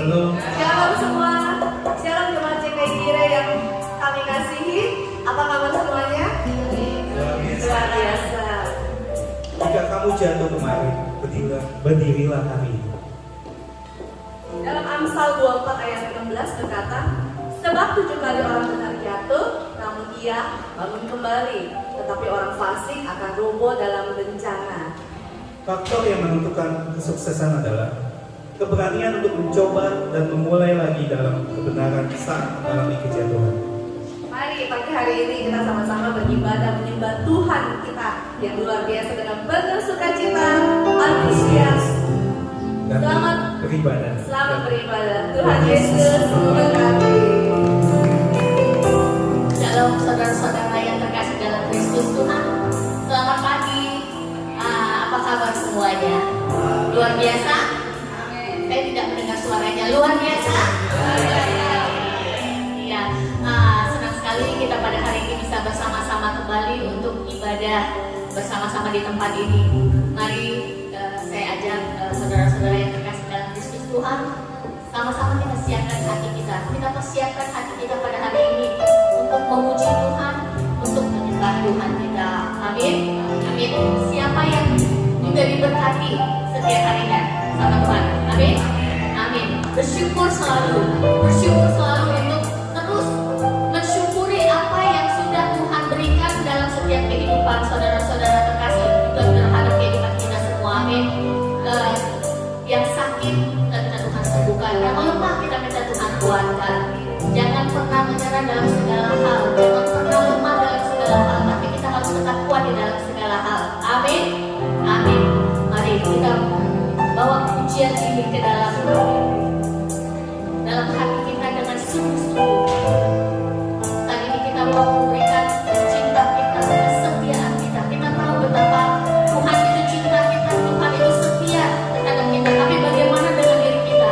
Halo. Shalom semua. Shalom jemaat GKI Gire yang kami kasihi. Apa kabar semuanya? Luar biasa. Luar biasa. Jika kamu jatuh kemarin, berdirilah hari ini. Dalam Amsal 24 ayat 16 berkata, sebab 7 kali orang benar jatuh, namun ia bangun kembali. Tetapi orang fasik akan roboh dalam bencana. Faktor yang menentukan kesuksesan adalah keberanian untuk mencoba dan memulai lagi dalam kebenaran saat mengalami kejatuhan. Mari pagi hari ini kita sama-sama beribadah menyembah Tuhan kita yang luar biasa dengan penuh sukacita, antusias. Dan Selamat beribadah. Selamat beribadah. Tuhan Yesus memberkati. Shalom saudara-saudara yang terkasih dalam Kristus Tuhan. Selamat pagi. Apa kabar semuanya? Luar biasa? Saya tidak mendengar suaranya. Luar biasa? Iya. Senang sekali kita pada hari ini bisa bersama-sama kembali untuk ibadah bersama-sama di tempat ini. Mari saya ajak saudara-saudara yang terkasih dalam Kristus Tuhan, sama-sama kita siapkan hati kita. Kita persiapkan hati kita pada hari ini untuk memuji Tuhan, untuk menyembah Tuhan kita. Amin. Amin. Siapa yang juga diberkati setiap harinya sama Tuhan. Amin. Amin. Bersyukur selalu untuk terus mensyukuri apa yang sudah Tuhan berikan dalam setiap kehidupan saudara-saudara terkasih, juga terhadap kehidupan kita semua. Amin. Yang sakit kita Tuhan sembuhkan, yang lemah kita minta Tuhan kuatkan. Jangan pernah menyerah dalam segala hal, jangan pernah lemah dalam segala hal, tapi kita harus tetap kuat di dalam segala hal. Amin. Amin. Mari kita bawa pujian ini ke dalam hati kita dengan sungguh-sungguh. Saat ini kita mau memberikan cinta kita, kesetiaan kita. Kita tahu betapa Tuhan itu cinta kita, Tuhan itu setia terhadap kita. Tapi bagaimana dengan diri kita?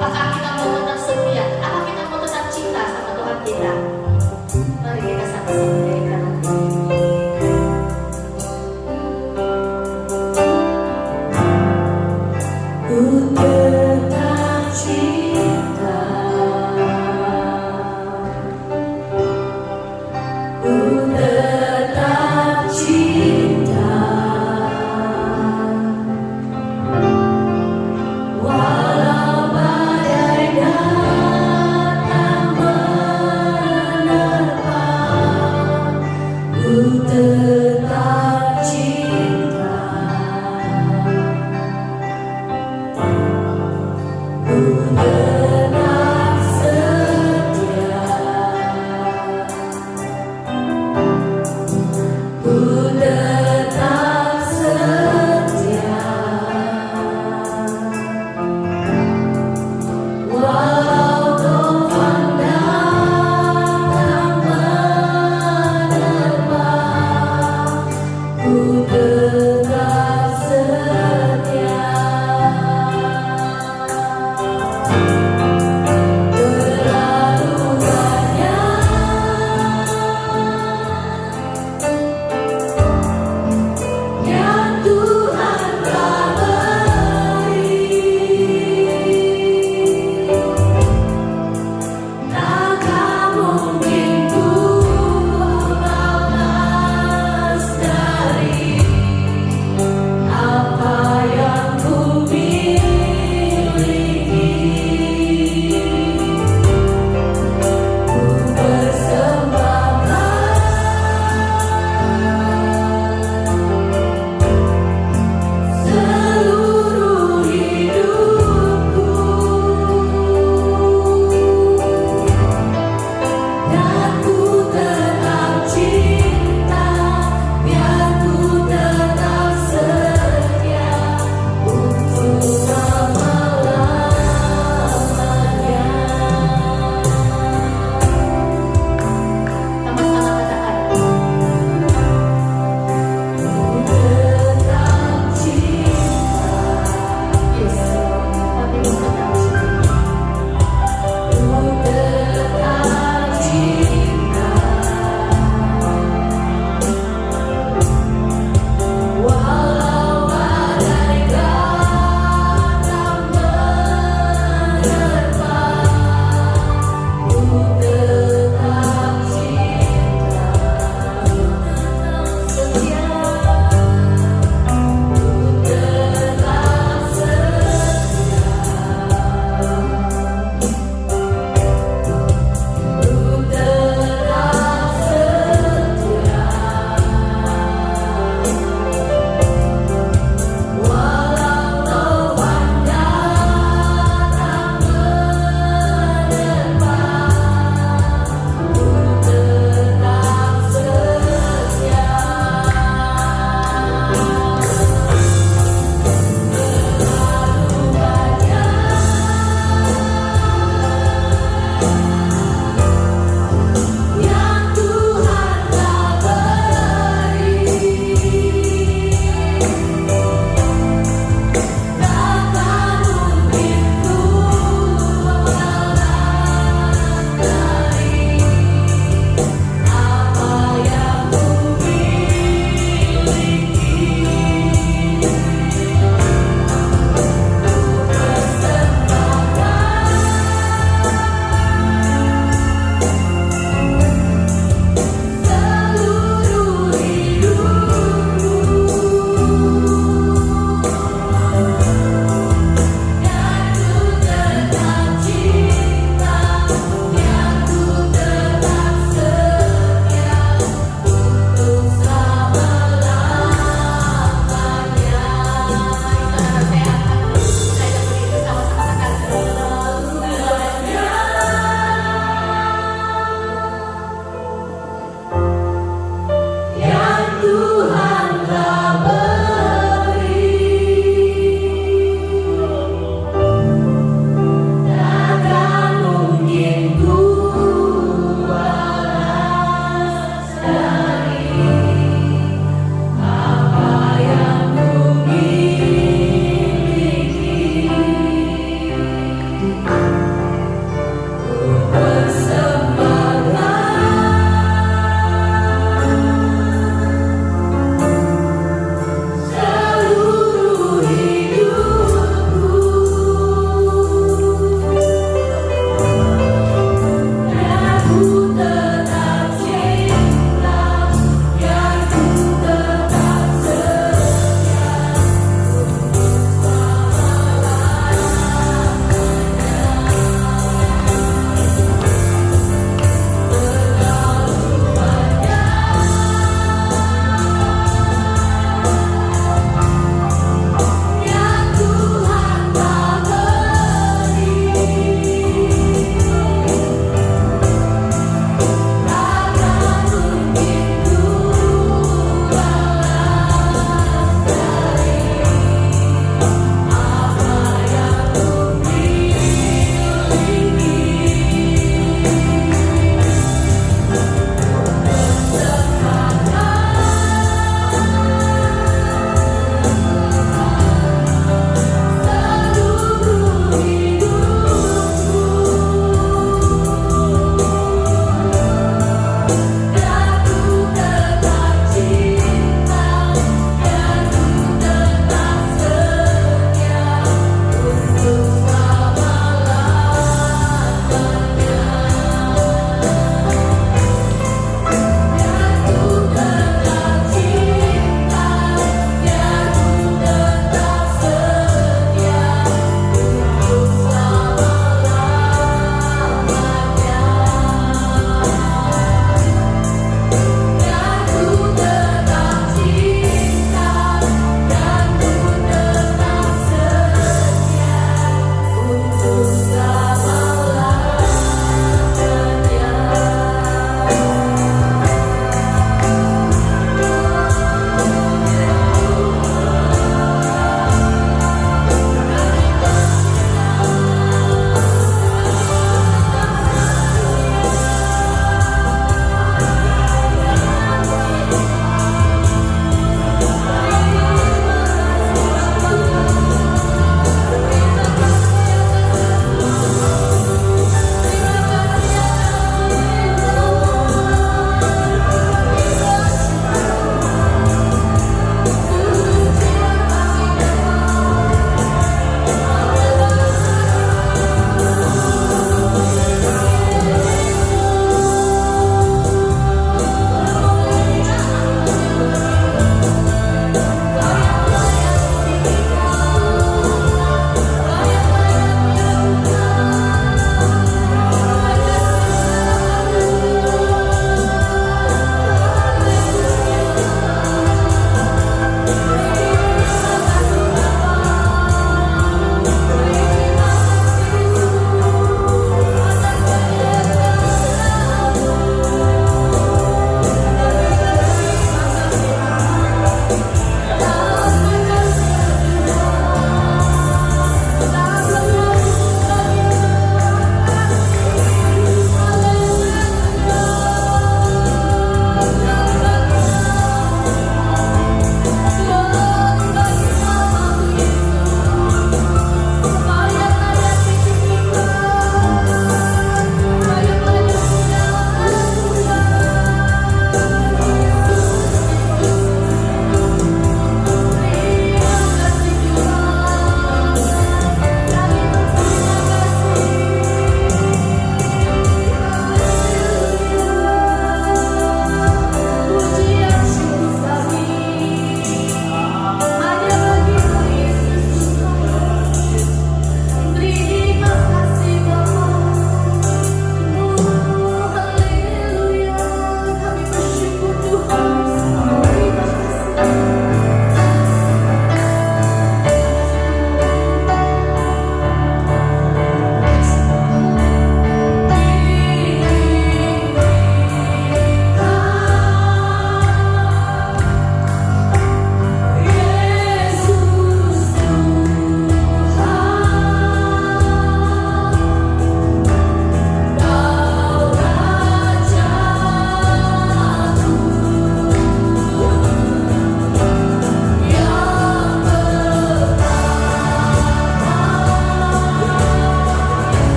Apakah kita mau tetap setia? Apakah kita mau tetap cinta sama Tuhan kita? Mari kita sama-sama menyanyikan. Ku tetap cinta, ku tetap cinta, walau badai datang menerpa,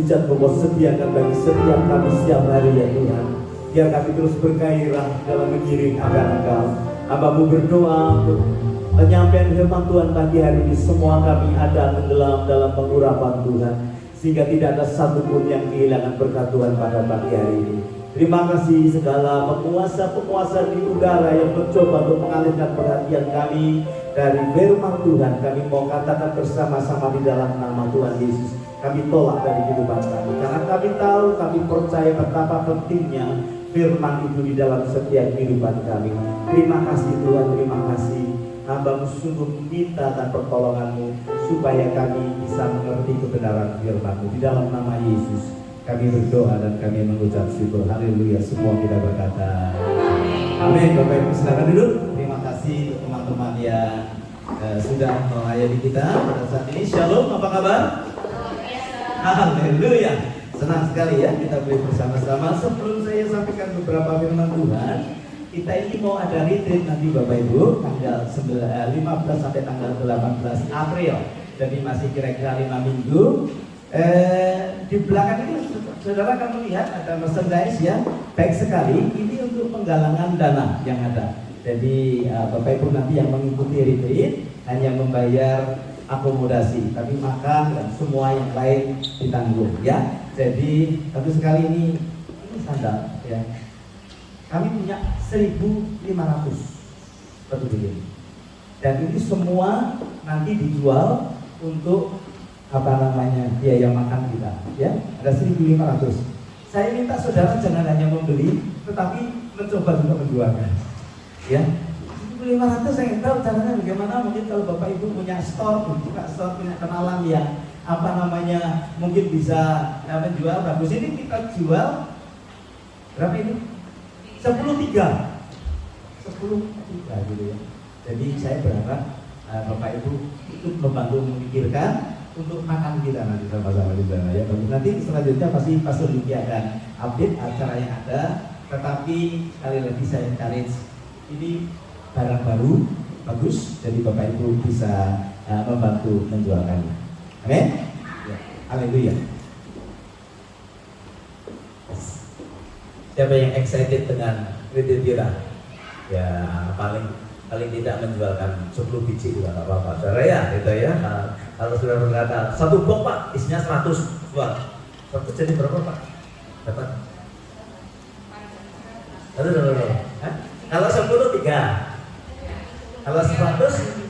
mujizat Engkau sediakan bagi setiap kami setiap hari ya Tuhan. Biar kami terus bergairah dalam mengiring akan Engkau. Hamba-Mu berdoa untuk penyampaian firman Tuhan pagi hari ini. Semua kami ada tenggelam dalam pengurapan Tuhan, sehingga tidak ada satupun yang kehilangan berkat Tuhan pada pagi hari ini. Terima kasih segala penguasa-penguasa di udara yang mencoba untuk mengalihkan perhatian kami dari firman Tuhan. Kami mau katakan bersama-sama di dalam nama Tuhan Yesus, kami tolak dari kehidupan kami. Karena kami tahu, kami percaya betapa pentingnya firman itu di dalam setiap kehidupan kami. Terima kasih Tuhan, terima kasih. Hamba-Mu sungguh minta dan pertolongan-Mu supaya kami bisa mengerti kebenaran firman-Mu. Di dalam nama Yesus kami berdoa dan kami mengucap syukur. Haleluya. Semua kita berkata amin. Bapak Ibu silakan duduk. Terima kasih teman-teman yang sudah melayani kita pada saat ini. Shalom, apa kabar? Haleluya. Senang sekali ya kita boleh bersama-sama. Sebelum saya sampaikan beberapa firman Tuhan, kita ini mau ada retreat nanti Bapak Ibu tanggal 15 sampai tanggal 18 April. Jadi masih kira-kira 5 minggu. Di belakang ini saudara akan melihat ada merchandise ya, baik sekali. Ini untuk penggalangan dana yang ada. Jadi Bapak Ibu nanti yang mengikuti retreat hanya membayar akomodasi, tapi makan dan semua yang lain ditanggung ya. Jadi satu sekali ini sandal ya. Kami punya 1.500 batu bilik. Dan ini semua nanti dijual untuk biaya makan kita ya. Ada 1.500. Saya minta saudara jangan hanya membeli tetapi mencoba juga menjualnya ya. 1.500 saya nggak tahu caranya bagaimana. Mungkin kalau Bapak Ibu punya store, buka store, punya kenalan yang mungkin bisa menjual bagus. Ini kita jual berapa ini? 10.3 gitu ya. Jadi saya berharap Bapak Ibu ikut membantu memikirkan untuk makan kita nanti sama-sama di sana ya. Nanti selanjutnya pasti Pastor Yuki akan update acara yang ada. Tetapi sekali lagi saya encourage, ini barang baru bagus, jadi Bapak Ibu bisa membantu menjualkannya. Amin. Ya. Haleluya. Siapa yang excited dengan kredit kita? Ya paling tidak menjualkan 10 biji juga nggak apa-apa, saudara ya, gitu ya. Kalau sudah berkata 1 box Pak, isinya 100 jual. 100 jadi berapa Pak? Dapat? Kalau 10 3. Kalau 100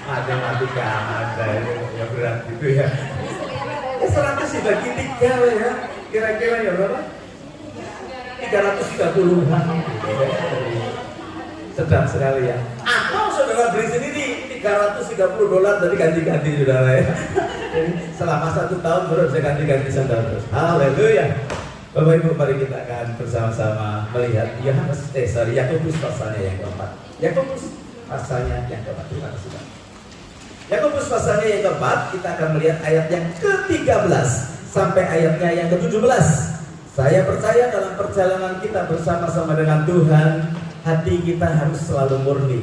matematika ada yang berat gitu ya. 100 dibagi 3 ya. Kira-kira ya berapa? 330-an gitu ya. Sedang sekali ya. Atau saudara beli sendiri $330 dari ganti-ganti saudara ya. Jadi selama 1 tahun baru bisa ganti-ganti sandal terus. Haleluya. Bapak Ibu, mari kita akan bersama-sama melihat Yakobus pasalnya yang keempat. Yakobus pasalnya yang keempat. Terima kasih Pak. Yakobus pasalnya yang keempat, kita akan melihat ayat yang ke-13 sampai ayatnya yang ke-17. Saya percaya dalam perjalanan kita bersama-sama dengan Tuhan, hati kita harus selalu murni.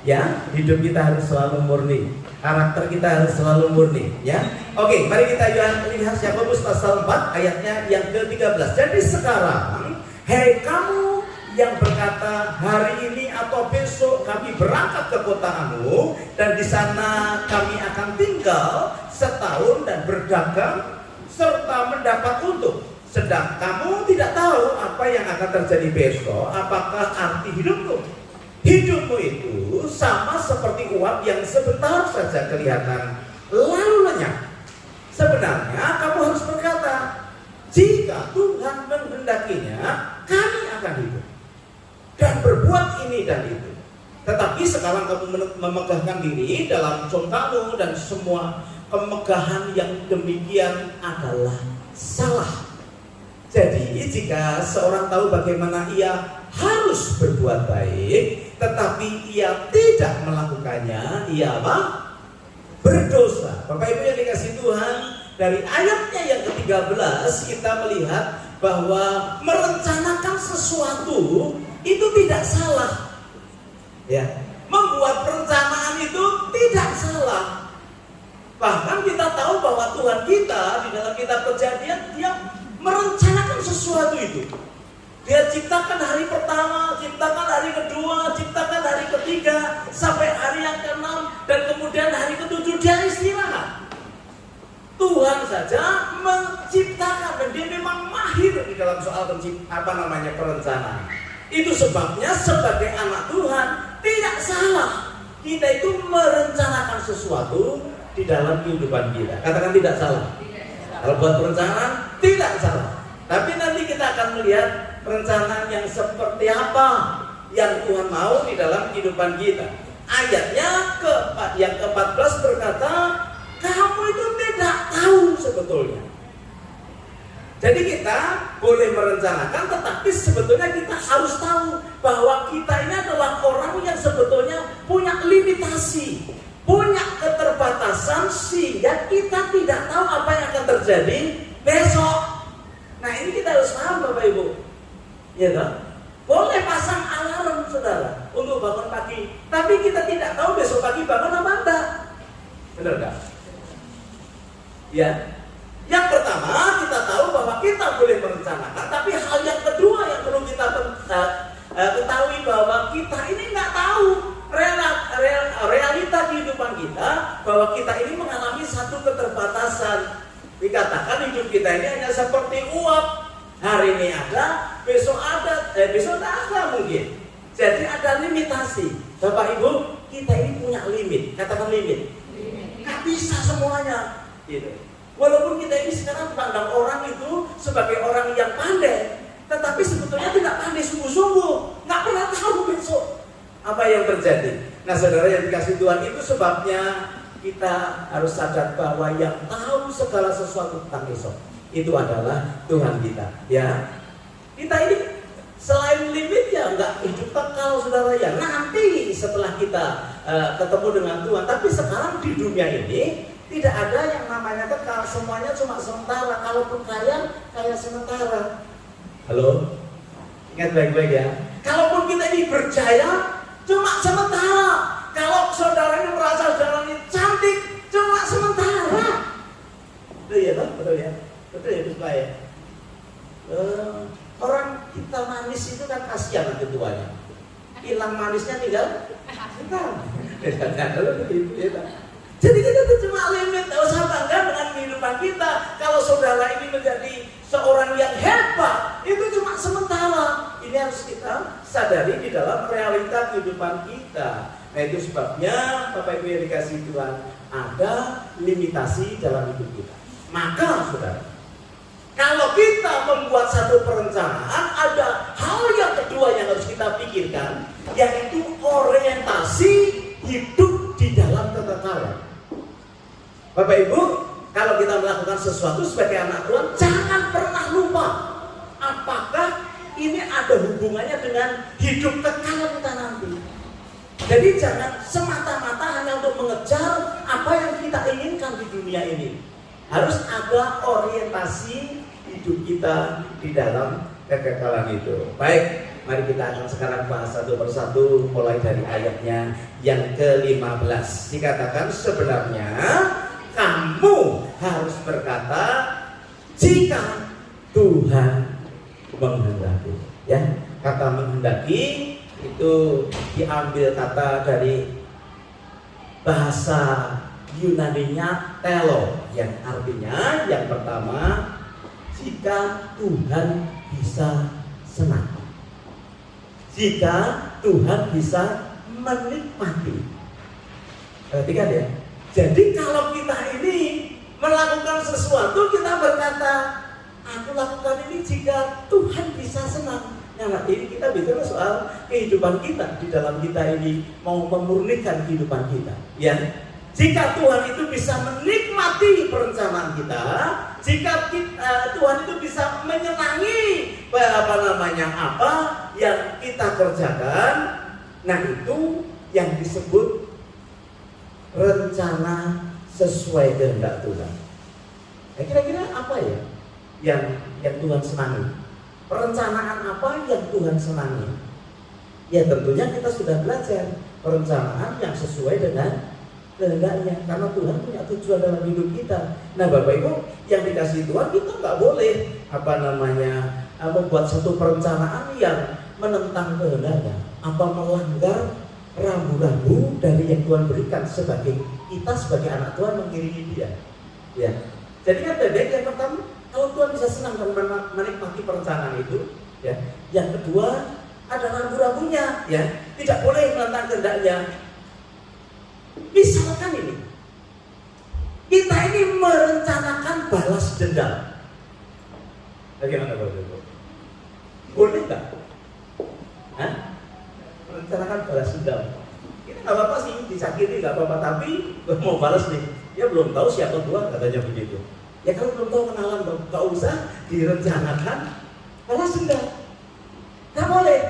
Ya, hidup kita harus selalu murni. Karakter kita harus selalu murni, ya. Oke, mari kita lihat Yakobus pasal 4 ayatnya yang ke-13. Jadi sekarang, hei kamu yang berkata hari ini atau besok kami berangkat ke kota Anu dan di sana kami akan tinggal setahun dan berdagang serta mendapat untung. Sedang kamu tidak tahu apa yang akan terjadi besok. Apakah arti hidupmu? Hidupmu itu sama seperti uap yang sebentar saja kelihatan lalu lenyap. Sebenarnya kamu harus berkata, jika Tuhan menghendakinya, kami akan hidup dan berbuat ini dan itu. Tetapi sekarang kamu memegahkan diri dalam contohmu dan semua kemegahan yang demikian adalah salah. Jadi jika seorang tahu bagaimana ia harus berbuat baik, tetapi ia tidak melakukannya, ia apa? Berdosa. Bapak Ibu yang dikasih Tuhan, dari ayatnya yang ke-13 kita melihat bahwa merencanakan sesuatu itu tidak salah. Ya, membuat perencanaan itu tidak salah. Tuhan kita di dalam kitab Kejadian, dia merencanakan sesuatu itu. Dia ciptakan hari pertama, ciptakan hari kedua, ciptakan hari ketiga, sampai hari yang ke-6, dan kemudian hari ke-7 dia istirahat. Tuhan saja menciptakan, dan dia memang mahir di dalam soal perencanaan. Itu sebabnya sebagai anak Tuhan tidak salah kita itu merencanakan sesuatu di dalam kehidupan kita. Katakan tidak salah. Kalau buat perencanaan tidak salah. Tapi nanti kita akan melihat perencanaan yang seperti apa yang Tuhan mau di dalam kehidupan kita. Ayatnya yang ke-14 berkata, kamu itu tidak tahu sebetulnya. Jadi kita boleh merencanakan, tetapi sebetulnya kita harus tahu bahwa kita ini adalah orang yang sebetulnya punya limitasi, punya keterbatasan, sehingga kita tidak tahu apa yang akan terjadi besok. Nah, ini kita harus paham Bapak Ibu. Ya kan? Boleh pasang alarm saudara untuk bangun pagi, tapi kita tidak tahu besok pagi bangun apa enggak. Benar enggak? Ya. Yang pertama, kita tahu bahwa kita boleh merencanakan, tapi hal yang kedua yang perlu kita ketahui bahwa kita ini nggak tahu realita kehidupan kita, bahwa kita ini mengalami satu keterbatasan. Dikatakan hidup kita ini hanya seperti uap. Hari ini ada, besok ada, besok tak ada mungkin. Jadi ada limitasi. Bapak Ibu, kita ini punya limit. Katakan limit. Nggak bisa semuanya. Gitu. Walaupun kita ini sekarang pandang orang itu sebagai orang yang pandai, tetapi sebetulnya tidak pandai sungguh-sungguh. Nggak pernah tahu besok apa yang terjadi. Nah saudara yang dikasih Tuhan, itu sebabnya kita harus sadar bahwa yang tahu segala sesuatu tentang besok itu adalah Tuhan kita. Ya, kita ini selain limit ya nggak hidup kekal saudara ya. Nanti setelah kita ketemu dengan Tuhan, tapi sekarang di dunia ini tidak ada yang namanya kekal, semuanya cuma sementara. Kalaupun kaya sementara. Halo, ingat baik-baik ya. Kalaupun kita ini berjaya, cuma sementara. Kalau saudara ini merasa saudara ini cantik, cuma sementara. Betul ya, betul ya, betul ya, betul ya. Orang kita manis itu kan kasihan nanti tuanya. Hilang manisnya tinggal sebentar. Jadi kita tuh cuma limit, tidak usah bangga dengan kehidupan kita. Kalau saudara ini menjadi seorang yang hebat, itu cuma sementara. Ini harus kita sadari di dalam realita kehidupan kita. Nah itu sebabnya Bapak Ibu yang dikasih Tuhan, ada limitasi dalam hidup kita. Maka saudara, kalau kita membuat satu perencanaan, ada hal yang kedua yang harus kita pikirkan, yaitu orientasi hidup di dalam kekekalan. Bapak Ibu, kalau kita melakukan sesuatu sebagai anak Tuhan, jangan pernah lupa apakah ini ada hubungannya dengan hidup kekal kita nanti. Jadi jangan semata-mata hanya untuk mengejar apa yang kita inginkan di dunia ini. Harus ada orientasi hidup kita di dalam kekekalan itu. Baik, mari kita akan sekarang bahas satu persatu mulai dari ayatnya yang ke-15. Dikatakan sebenarnya kamu harus berkata jika Tuhan menghendaki. Ya, kata menghendaki itu diambil kata dari bahasa Yunaninya telo, yang artinya yang pertama, jika Tuhan bisa senang, jika Tuhan bisa menikmati. Perhatikan ya. Jadi kalau kita ini melakukan sesuatu, kita berkata, aku lakukan ini jika Tuhan bisa senang. Nah, ini kita bicara soal kehidupan kita di dalam kita ini mau memurnikan kehidupan kita. Ya, jika Tuhan itu bisa menikmati perencanaan kita, jika Tuhan itu bisa menyenangi apa yang kita kerjakan, nah itu yang disebut rencana sesuai kehendak Tuhan. Nah, kira-kira apa ya yang Tuhan senangi? Perencanaan apa yang Tuhan senangi? Ya tentunya kita sudah belajar perencanaan yang sesuai dengan kehendaknya, karena Tuhan punya tujuan dalam hidup kita. Nah Bapak Ibu yang dikasih Tuhan, kita nggak boleh membuat satu perencanaan yang menentang kehendaknya, apa melanggar rambu-rambu dari yang Tuhan berikan sebagai kita sebagai anak Tuhan mengiringi Dia. Ya, jadi kan yang pertama, kalau Tuhan bisa senang dan menikmati perencanaan itu, ya. Yang kedua ada rambu-rambunya, ya, tidak boleh menentang kehendaknya. Misalkan ini, kita ini merencanakan balas dendam. Bagaimana Bapak Ibu? Boleh nggak? Hah? Merencanakan balas dendam. Kita nggak apa-apa sih, disakiti nggak apa-apa, tapi mau balas nih, dia belum tahu siapa Tuhan, katanya begitu. Ya kalau belum tahu kenalan, nggak usah direncanakan balas dendam. Nggak boleh.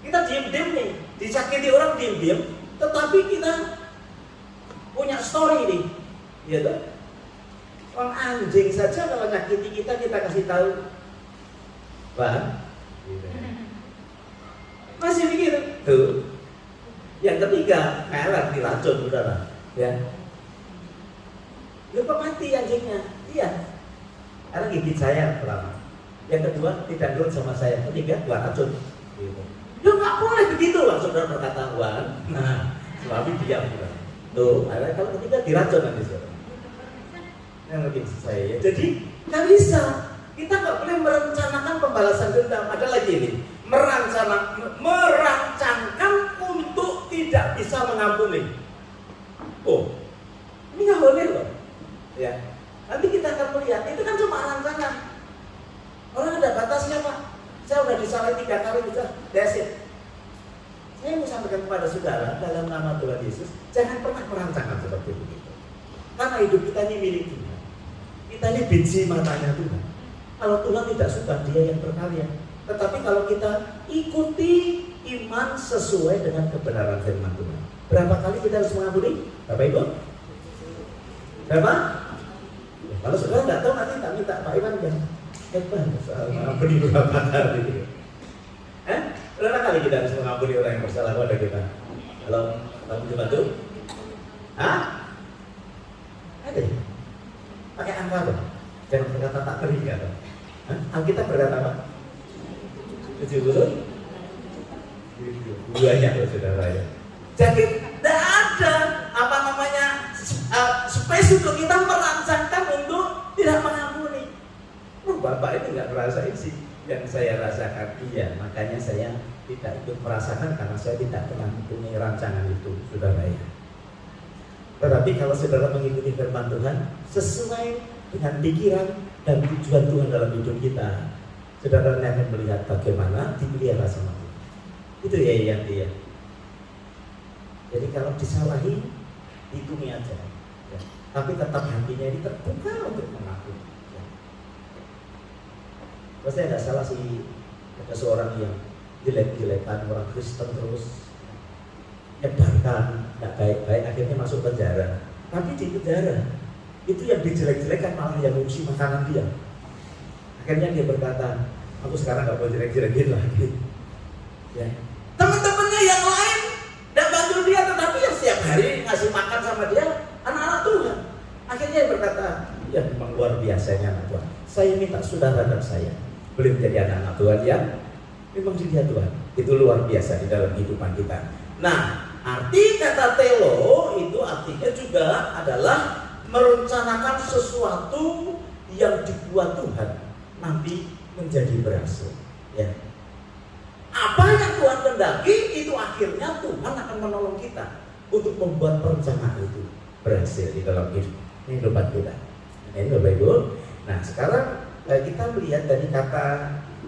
Kita diem-diem nih, disakiti orang diem-diem, tetapi kita punya story nih, ya toh? Orang anjing saja kalau nyakiti kita kasih tahu, Pak, masih begitu. Tuh. Yang ketiga, merah diracun, saudara. Ya. Lupa mati anjingnya. Iya. Karena gigit saya pertama. Yang kedua, tidak nurut sama saya. Ketiga, gua racun. Gitu. Lu nggak boleh begitu lah, saudara berkata Wan. Nah, suami diam. Tuh, kalau ketiga diracun nanti saudara. Yang lebih saya. Ya. Jadi nggak bisa. Kita nggak boleh merencanakan pembalasan dendam. Ada lagi nih, merancangkan untuk tidak bisa mengampuni. Oh, ini nggak boleh loh. Ya, nanti kita akan melihat itu kan cuma rancangan. Orang ada batasnya Pak. Saya udah disalahin 3 kali bisa, that's it. Saya mau sampaikan kepada saudara dalam nama Tuhan Yesus, jangan pernah merancangkan seperti begitu. Karena hidup kita ini milik Tuhan. Kita ini biji matanya Tuhan. Kalau Tuhan tidak suka, Dia yang berkarya. Tetapi kalau kita ikuti iman sesuai dengan kebenaran firman Tuhan. Berapa kali kita harus mengampuni? Bapak Ibu? Berapa? Ya, kalau saudara nggak tahu nanti tak minta Pak Iwan kan. Soal mengampuni berapa kali? Berapa kali kita harus mengampuni orang yang bersalah pada kita? Kalau kamu dibantu? Hah? Ada ya? Pakai angka apa? Jangan berkata tak beri kata. Alkitab berkata apa? 70? Banyak loh saudara ya. Jadi tidak ada space untuk kita merancangkan untuk tidak mengampuni. Bapak ini nggak merasain sih yang saya rasakan. Iya, makanya saya tidak ikut merasakan karena saya tidak pernah mempunyai rancangan itu, saudara ya. Tetapi kalau saudara mengikuti firman Tuhan sesuai dengan pikiran dan tujuan Tuhan dalam hidup kita, saudara akan melihat bagaimana dipelihara sama Tuhan. Itu ya yang dia. Jadi kalau disalahi, hikumi aja. Ya. Tapi tetap hatinya ini terbuka untuk mengaku. Ya. Pasti ada salah sih, ada seorang yang jelek-jelekan orang Kristen terus nyebarkan, nggak baik-baik, akhirnya masuk penjara. Tapi di penjara itu yang dijelek-jelekan malah yang ngurusi makanan dia. Akhirnya dia berkata, aku sekarang nggak boleh jelek-jelekin lagi. Ya. Teman-temannya yang lain nggak bantu dia, tetapi yang setiap hari ngasih makan sama dia anak-anak Tuhan. Akhirnya dia berkata, ya memang luar biasanya anak Tuhan. Saya minta saudara dan saya boleh menjadi anak-anak Tuhan yang memang setia Tuhan. Itu luar biasa di dalam kehidupan kita. Nah, arti kata telo itu artinya juga adalah merencanakan sesuatu yang dibuat Tuhan nanti menjadi berhasil. Ya. Apa yang Tuhan kehendaki itu akhirnya Tuhan akan menolong kita untuk membuat perencanaan itu berhasil di dalam kehidupan kita. Ini Bapak Ibu. Nah sekarang kita melihat dari kata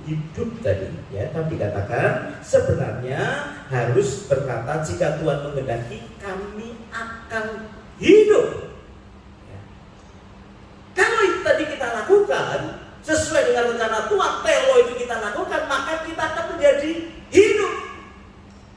hidup tadi, ya kan dikatakan sebenarnya harus berkata jika Tuhan menghendaki kami akan hidup. Ya. Kalau itu tadi kita lakukan sesuai dengan rencana Tuhan, telo itu kita lakukan, maka kita akan menjadi hidup.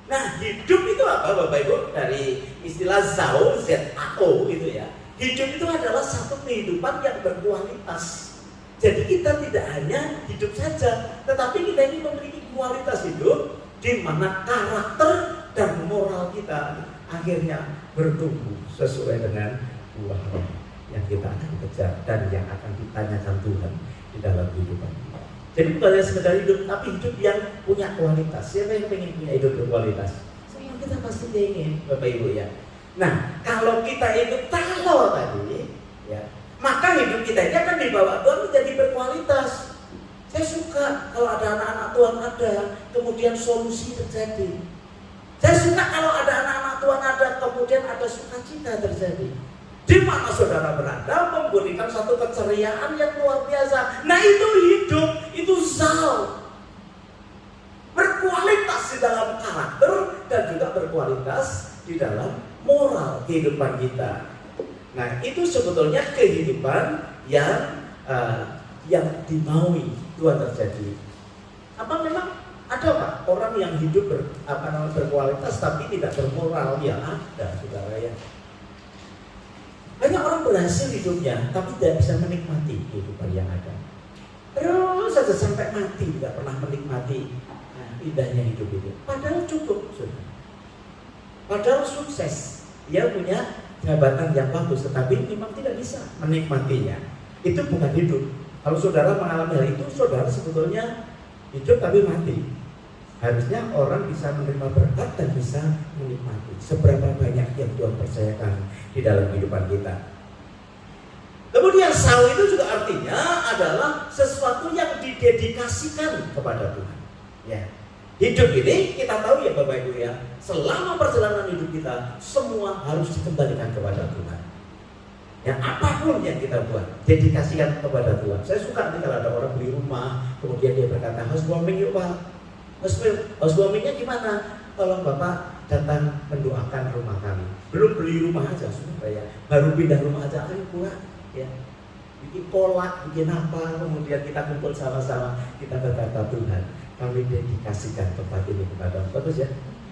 Nah hidup itu apa Bapak Ibu? Dari istilah ZAO, Z-A-O itu ya. Hidup itu adalah satu kehidupan yang berkualitas. Jadi kita tidak hanya hidup saja, tetapi kita ini memiliki kualitas hidup di mana karakter dan moral kita akhirnya bertumbuh sesuai dengan buah roh yang kita akan kejar dan yang akan ditanyakan Tuhan di dalam kehidupan kita. Jadi bukan hanya sekedar hidup, tapi hidup yang punya kualitas. Siapa yang ingin punya hidup berkualitas? Semua kita pasti ingin, Bapak Ibu ya. Nah, kalau kita itu tahu tadi, ya, maka hidup kita ini akan dibawa Tuhan menjadi berkualitas. Saya suka kalau ada anak-anak Tuhan ada, kemudian solusi terjadi. Saya suka kalau ada anak-anak Tuhan ada, kemudian ada sukacita terjadi. Di mana saudara berada memberikan satu keceriaan yang luar biasa. Nah itu hidup, itu Zau. Berkualitas di dalam karakter dan juga berkualitas di dalam moral kehidupan kita. Nah itu sebetulnya kehidupan yang dimaui Tuhan terjadi. Apa memang ada Pak orang yang hidup berkualitas tapi tidak bermoral? Ya ada, saudara ya. Banyak orang berhasil hidupnya tapi tidak bisa menikmati kehidupan yang ada. Terus saja sampai mati tidak pernah menikmati indahnya hidup itu. Padahal cukup, saudara. Padahal sukses, dia punya jabatan yang bagus, tetapi memang tidak bisa menikmatinya. Itu bukan hidup. Kalau saudara mengalami hal itu, saudara sebetulnya hidup tapi mati. Harusnya orang bisa menerima berkat dan bisa menikmati. Seberapa banyak yang Tuhan percayakan di dalam kehidupan kita. Kemudian Zau itu juga artinya adalah sesuatu yang didedikasikan kepada Tuhan. Ya. Hidup ini kita tahu ya Bapak Ibu ya, selama perjalanan hidup kita semua harus dikembalikan kepada Tuhan. Ya, apapun yang kita buat, dedikasikan kepada Tuhan. Saya suka nih kalau ada orang beli rumah, kemudian dia berkata, housewarming yuk Pak. Housewarmingnya gimana? Tolong Bapak datang mendoakan rumah kami. Belum beli rumah aja sudah ya, baru pindah rumah aja, ayo pulang ya. Bikin kolak, bikin apa, kemudian kita kumpul sama-sama, kita berkata Tuhan, kami dedikasikan tempat ini kepada bagus ya.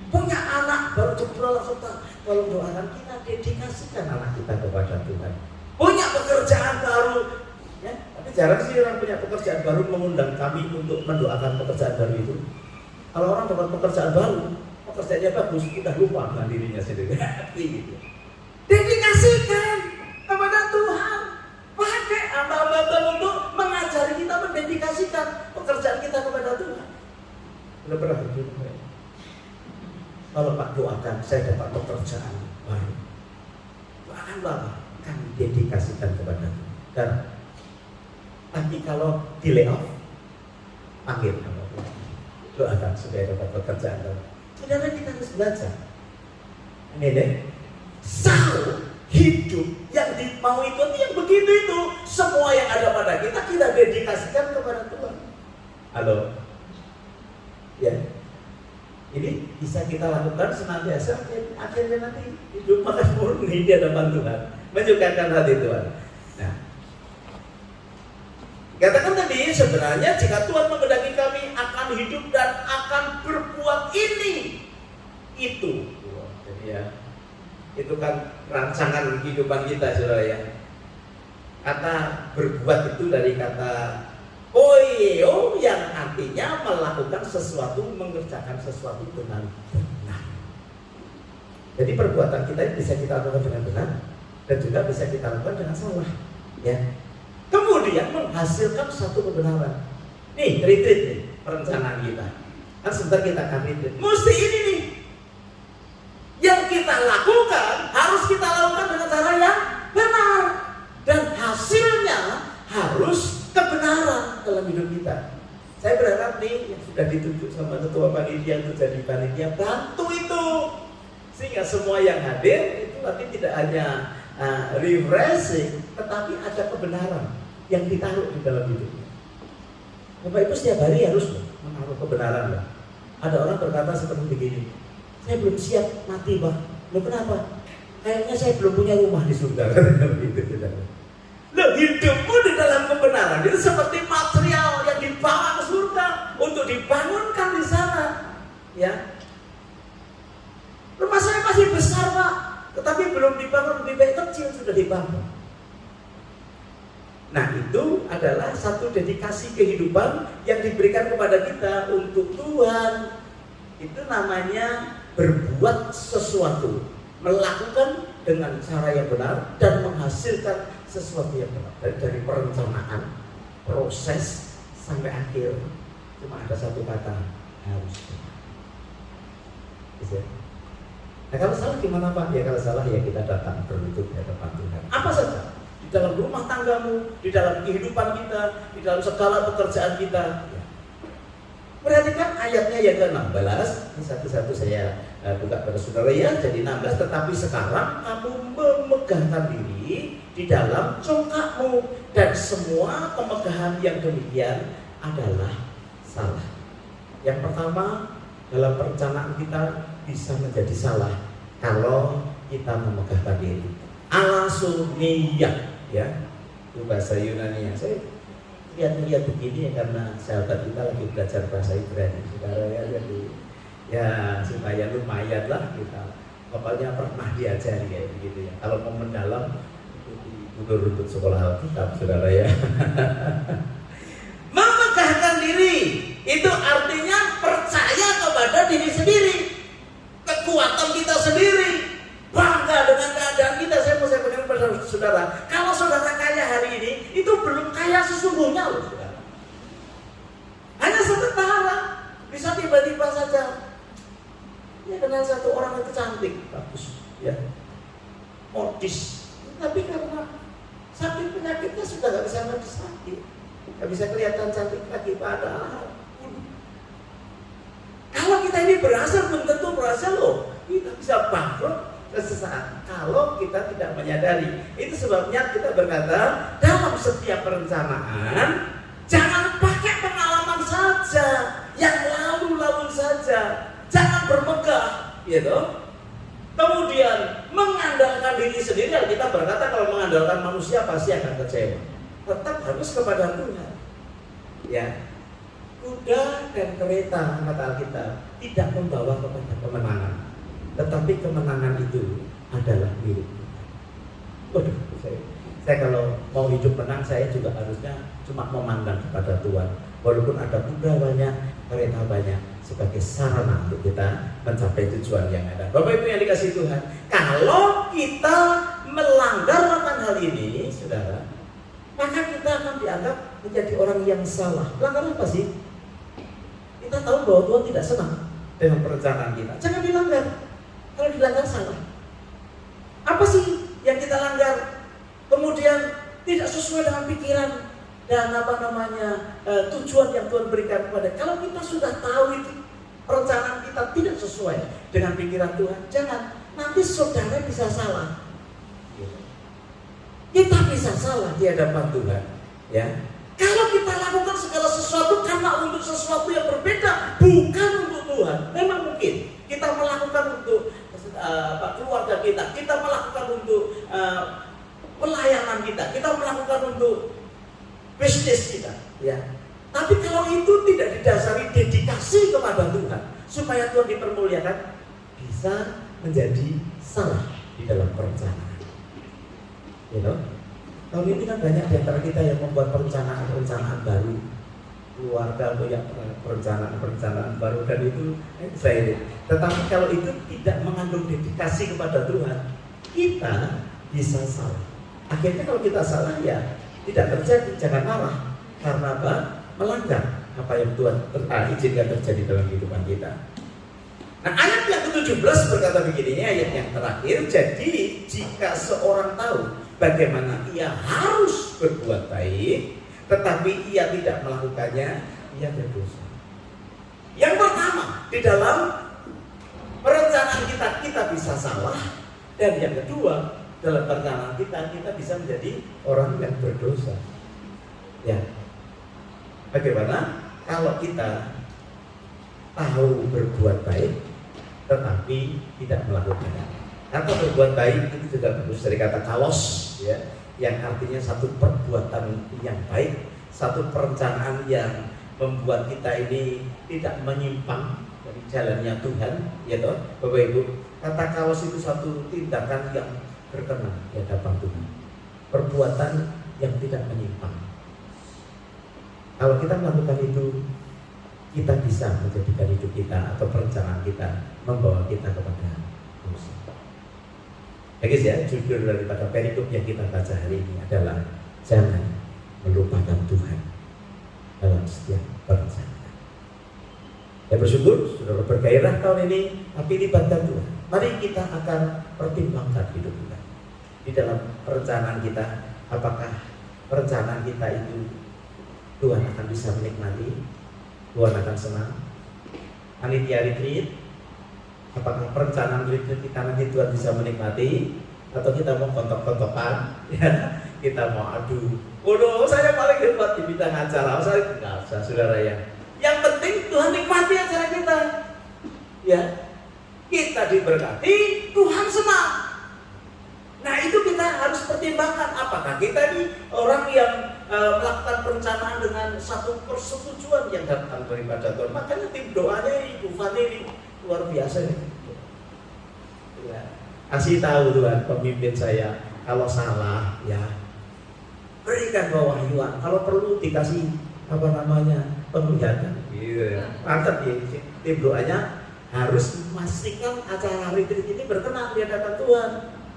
Punya anak baru jebol langsung tolong doakan, kita dedikasikan anak kita kepada Tuhan. Punya pekerjaan baru ya, tapi jarang sih orang punya pekerjaan baru mengundang kami untuk mendoakan pekerjaan baru itu. Kalau orang dapat pekerjaan baru, pekerjaannya bagus, kita lupa dengan dirinya sendiri. Gitu. Dedikasikan kepada Tuhan. Pakai amal-amal untuk mengajari kita mendedikasikan pekerjaan kita kepada Tuhan. Sudah pernah hidup? Kalau Pak doakan, saya dapat pekerjaan baru. Doakan Bapak, kami dedikasikan kepada Tuhan. Tapi kalau di layoff, panggil kamu. Doakan supaya dapat pekerjaan baru. Saudara kita harus belajar. Ini deh, Zau hidup yang mau itu yang begitu itu. Semua yang ada pada kita dedikasikan kepada Tuhan. Halo, ya. Ini bisa kita lakukan senantiasa. Akhirnya nanti hidup makan murni di hadapan Tuhan, menyukakan hati Tuhan. Nah, katakan tadi sebenarnya jika Tuhan menghendaki kami akan hidup dan akan berbuat ini itu. Jadi ya, itu kan rancangan kehidupan kita saudara ya. Kata berbuat itu dari kata poieo yang artinya melakukan sesuatu, mengerjakan sesuatu dengan benar. Jadi perbuatan kita ini bisa kita lakukan dengan benar dan juga bisa kita lakukan dengan salah ya. Kemudian menghasilkan satu kebenaran. Nih, retreat nih, perencanaan kita. Kan sebentar kita akan retreat. Mesti ini nih. Yang kita lakukan, harus kita lakukan dengan cara yang benar. Dan hasilnya harus kebenaran dalam hidup kita. Saya berharap nih, yang sudah ditunjuk sama ketua panitia untuk jadi panitia, bantu itu. Sehingga semua yang hadir, itu nanti tidak hanya refreshing, tetapi ada kebenaran yang ditaruh di dalam hidupnya. Bapak Ibu setiap hari harus menaruh kebenaran. Ada orang berkata seperti begini, saya belum siap mati Pak. Loh kenapa? Kayaknya saya belum punya rumah di surga. Loh hidupmu di dalam kebenaran itu seperti material yang dibawa ke surga untuk dibangunkan di sana. Ya. Rumah saya masih besar Pak, tetapi belum dibangun, lebih baik kecil sudah dibangun. Nah itu adalah satu dedikasi kehidupan yang diberikan kepada kita untuk Tuhan. Itu namanya berbuat sesuatu melakukan dengan cara yang benar dan menghasilkan sesuatu yang benar. Dari perencanaan, proses sampai akhir cuma ada satu kata, harus benar. Bisa? Nah kalau salah gimana Pak? Ya kalau salah ya kita datang berlutut di hadapan Tuhan. Apa saja? Di dalam rumah tanggamu, di dalam kehidupan kita, di dalam segala pekerjaan kita. Ya. Perhatikan ayatnya yang ke-16. Ini satu-satu saya buka pada saudara ya. Jadi 16, tetapi sekarang kamu memegahkan diri di dalam congkakmu, dan semua pemegahan yang demikian adalah salah. Yang pertama, dalam perencanaan kita bisa menjadi salah kalau kita memegahkan diri. Alasumiyah, ya, itu bahasa Yunani. Saya lihat begini ya, karena sahabat kita lagi belajar bahasa Ibrani, saudara ya, jadi ya supaya lumayan lah kita. Pokoknya pernah diajari kayak begitu ya. Kalau mau mendalam, mundur untuk sekolah Alkitab, saudara ya. Memegahkan diri itu artinya percaya kepada diri sendiri, kekuatan kita sendiri, bangga dengan keadaan kita. Saya mau sampaikan kepada saudara, kalau saudara kaya hari ini, itu belum kaya sesungguhnya loh, saudara. Hanya sementara, bisa tiba-tiba saja ya kenal satu orang itu cantik, bagus, ya, modis, tapi karena sakit penyakitnya sudah nggak bisa modis lagi, nggak bisa kelihatan cantik lagi. Padahal kalau kita ini berhasil, belum tentu berhasil loh. Kita bisa bangkrut sesaat kalau kita tidak menyadari. Itu sebabnya kita berkata, dalam setiap perencanaan jangan pakai pengalaman saja, yang lalu-lalu saja. Jangan bermegah, gitu. Kemudian mengandalkan diri sendiri. Kita berkata kalau mengandalkan manusia pasti akan kecewa. Tetap harus kepada Tuhan. Ya, kuda dan kereta, kata Alkitab, tidak membawa kepada kemenangan, tetapi kemenangan itu adalah milik Tuhan. Waduh, saya kalau mau hidup menang, saya juga harusnya cuma memandang kepada Tuhan. Walaupun ada kuda banyak, kereta banyak, sebagai sarana untuk kita mencapai tujuan yang ada. Bapak Ibu yang dikasihi Tuhan, kalau kita melanggar akan hal ini, saudara, maka kita akan dianggap menjadi orang yang salah. Melanggar apa sih? Kita tahu bahwa Tuhan tidak senang dengan perencanaan kita. Jangan dilanggar. Kalau dilanggar salah. Apa sih yang kita langgar? Kemudian tidak sesuai dengan pikiran dan tujuan yang Tuhan berikan kepada. Kalau kita sudah tahu itu perencanaan kita tidak sesuai dengan pikiran Tuhan, jangan. Nanti saudara bisa salah. Kita bisa salah di hadapan Tuhan, ya. Kalau kita lakukan segala sesuatu karena untuk sesuatu yang berbeda, bukan untuk Tuhan. Memang mungkin kita melakukan untuk keluarga kita, kita melakukan untuk pelayanan kita melakukan untuk bisnis kita, ya. Tapi kalau itu tidak didasari dedikasi kepada Tuhan, supaya Tuhan dipermuliakan, bisa menjadi salah di dalam perencanaan. You know? Tahun ini kan banyak di antara kita yang membuat perencanaan baru, keluarga punya perencanaan baru, dan itu saya. Tetapi kalau itu tidak mengandung dedikasi kepada Tuhan, kita bisa salah. Akhirnya kalau kita salah ya tidak terjadi. Jangan marah karena apa? Melanggar apa yang Tuhan izinkan terjadi dalam kehidupan kita. Nah, ayat yang ke-17 berkata begini, ayat yang terakhir. Jadi jika seorang tahu bagaimana ia harus berbuat baik, tetapi ia tidak melakukannya, ia berdosa. Yang pertama, di dalam perencanaan kita bisa salah. Dan yang kedua, dalam perencanaan kita bisa menjadi orang yang berdosa. Ya. Bagaimana kalau kita tahu berbuat baik tetapi tidak melakukannya? Kata berbuat baik itu juga bagus dari kata kalos, ya, yang artinya satu perbuatan yang baik, satu perencanaan yang membuat kita ini tidak menyimpang dari jalannya Tuhan, ya toh, Bapak Ibu. Kata kalos itu satu tindakan yang berkenan di hadapan Tuhan, perbuatan yang tidak menyimpang. Kalau kita melakukan itu, kita bisa menjadikan hidup kita atau perencanaan kita membawa kita kepada dosa. Bagus ya, judul daripada perikop yang kita baca hari ini adalah jangan melupakan Tuhan dalam setiap perencanaan. Saya bersyukur saudara bergairah tahun ini, tapi libatkan Tuhan. Mari kita akan pertimbangkan hidup kita di dalam perencanaan kita. Apakah perencanaan kita itu Tuhan akan bisa menikmati, Tuhan akan senang? Panitia retreat, apakah perencanaan retreat kita nanti Tuhan bisa menikmati, atau kita mau kontok-kontokan, ya, kita mau adu, waduh saya paling hebat di bidang acara, saya nggak usah saudara ya. Yang penting Tuhan nikmati acara kita, ya, kita diberkati, Tuhan senang. Nah itu kita harus pertimbangkan, apakah kita ini orang yang melakukan perencanaan dengan satu persetujuan yang datang daripada Tuhan. Makanya tim doanya Ibu Fani ini luar biasa nih. Ya. Kasih tahu Tuhan pemimpin saya, kalau salah ya berikan pewahyuan, kalau perlu dikasih penglihatan. Gitu ya. Mantap ya, tim doanya harus memastikan acara retreat ini berkenan di hadapan Tuhan.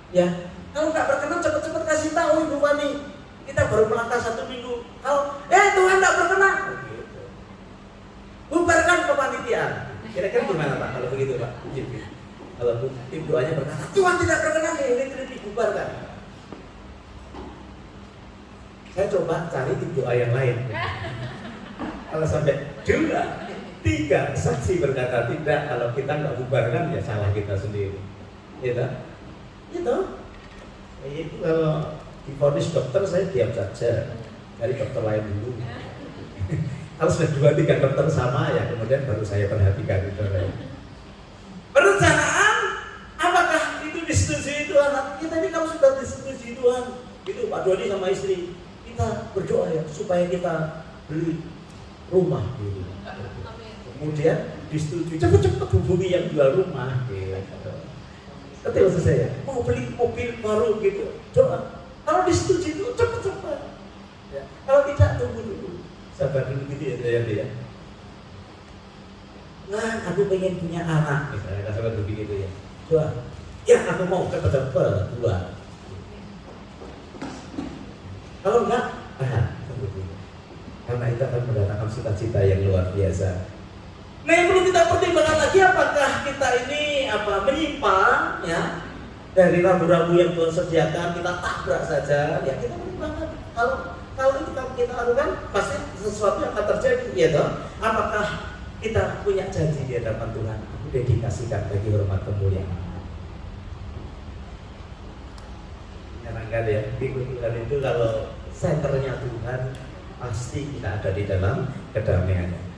Ya, kalau nggak berkenan cepat-cepat kasih tahu Ibu Fani. Kita baru melangkah 1 minggu. Kalau Tuhan nggak berkenan, gitu. Bubarkan kepanitiaan. Kira-kira gimana Pak kalau begitu Pak? Kalau tim doanya berkata Tuhan tidak berkenan, retreat dibubarkan. Saya coba cari tim doa yang lain. Kalau sampai 2, 3 saksi berkata tidak, kalau kita nggak bubarkan ya salah kita sendiri. Gitu. Gitu. Itu kalau divonis dokter saya diam saja, cari dokter lain dulu. Kalau sudah 2-3 dokter sama ya kemudian baru saya perhatikan itu. Perencanaan apakah itu disetujui Tuhan? Kita ini kalau sudah disetujui Tuhan, itu Pak Dodi sama istri kita berdoa ya supaya kita beli rumah gitu. Kemudian disetujui cepat-cepat hubungi yang jual rumah gitu. Ketika maksud saya mau beli mobil baru gitu, doa. Kalau disetujui itu cepat-cepat. Ya. Kalau tidak tunggu dulu, sabar dulu gitu ya saya dia. Nah, aku pengen punya anak, misalnya sahabat begitu ya. Doa. Ya, aku mau cepat-cepat 2. Kalau enggak, tunggu dulu. Karena itu akan mendatangkan cita-cita yang luar biasa. Nah, yang perlu kita pertimbangkan lagi, apakah kita ini menyimpang ya dari rambu-rambu yang Tuhan sediakan, kita tabrak saja, ya kita pertimbangkan. Kalau itu kita lakukan, pasti sesuatu yang akan terjadi, ya toh. Apakah kita punya janji di hadapan Tuhan? Aku dedikasikan bagi hormat kemuliaan. Menyenangkan ya, di Tuhan itu kalau senternya Tuhan, pasti kita ada di dalam kedamaiannya.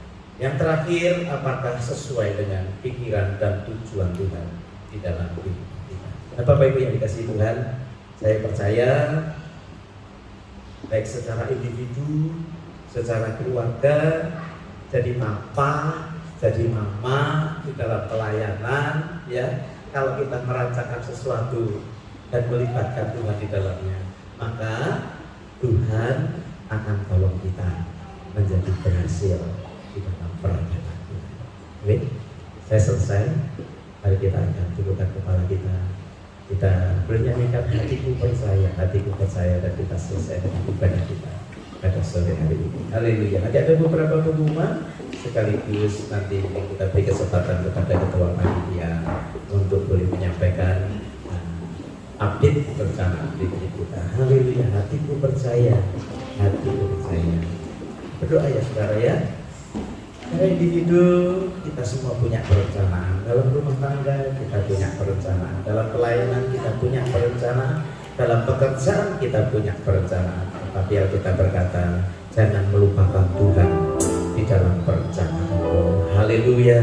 Yang terakhir, apakah sesuai dengan pikiran dan tujuan Tuhan di dalam hidup kita? Nah, Bapak Ibu yang dikasihi Tuhan, saya percaya baik secara individu, secara keluarga, jadi papa, jadi mama di dalam pelayanan, ya. Kalau kita merancangkan sesuatu dan melibatkan Tuhan di dalamnya, maka Tuhan akan tolong kita menjadi berhasil di dalam perancangan Tuhan. Baik, saya selesai. Mari kita akan tundukkan kepala kita. Kita bernyanyikan hatiku percaya, dan kita selesai dengan ibadah kita pada sore hari ini. Haleluya. Nanti ada beberapa pengumuman, sekaligus nanti kita beri kesempatan kepada ketua panitia untuk boleh menyampaikan update perencanaan retreat kita. Haleluya. Hatiku percaya. Berdoa ya saudara ya. Karena individu kita semua punya perencanaan. Dalam rumah tangga kita punya perencanaan. Dalam pelayanan kita punya perencanaan. Dalam pekerjaan kita punya perencanaan. Tapi Alkitab berkata, jangan melupakan Tuhan di dalam perencanaan. Haleluya.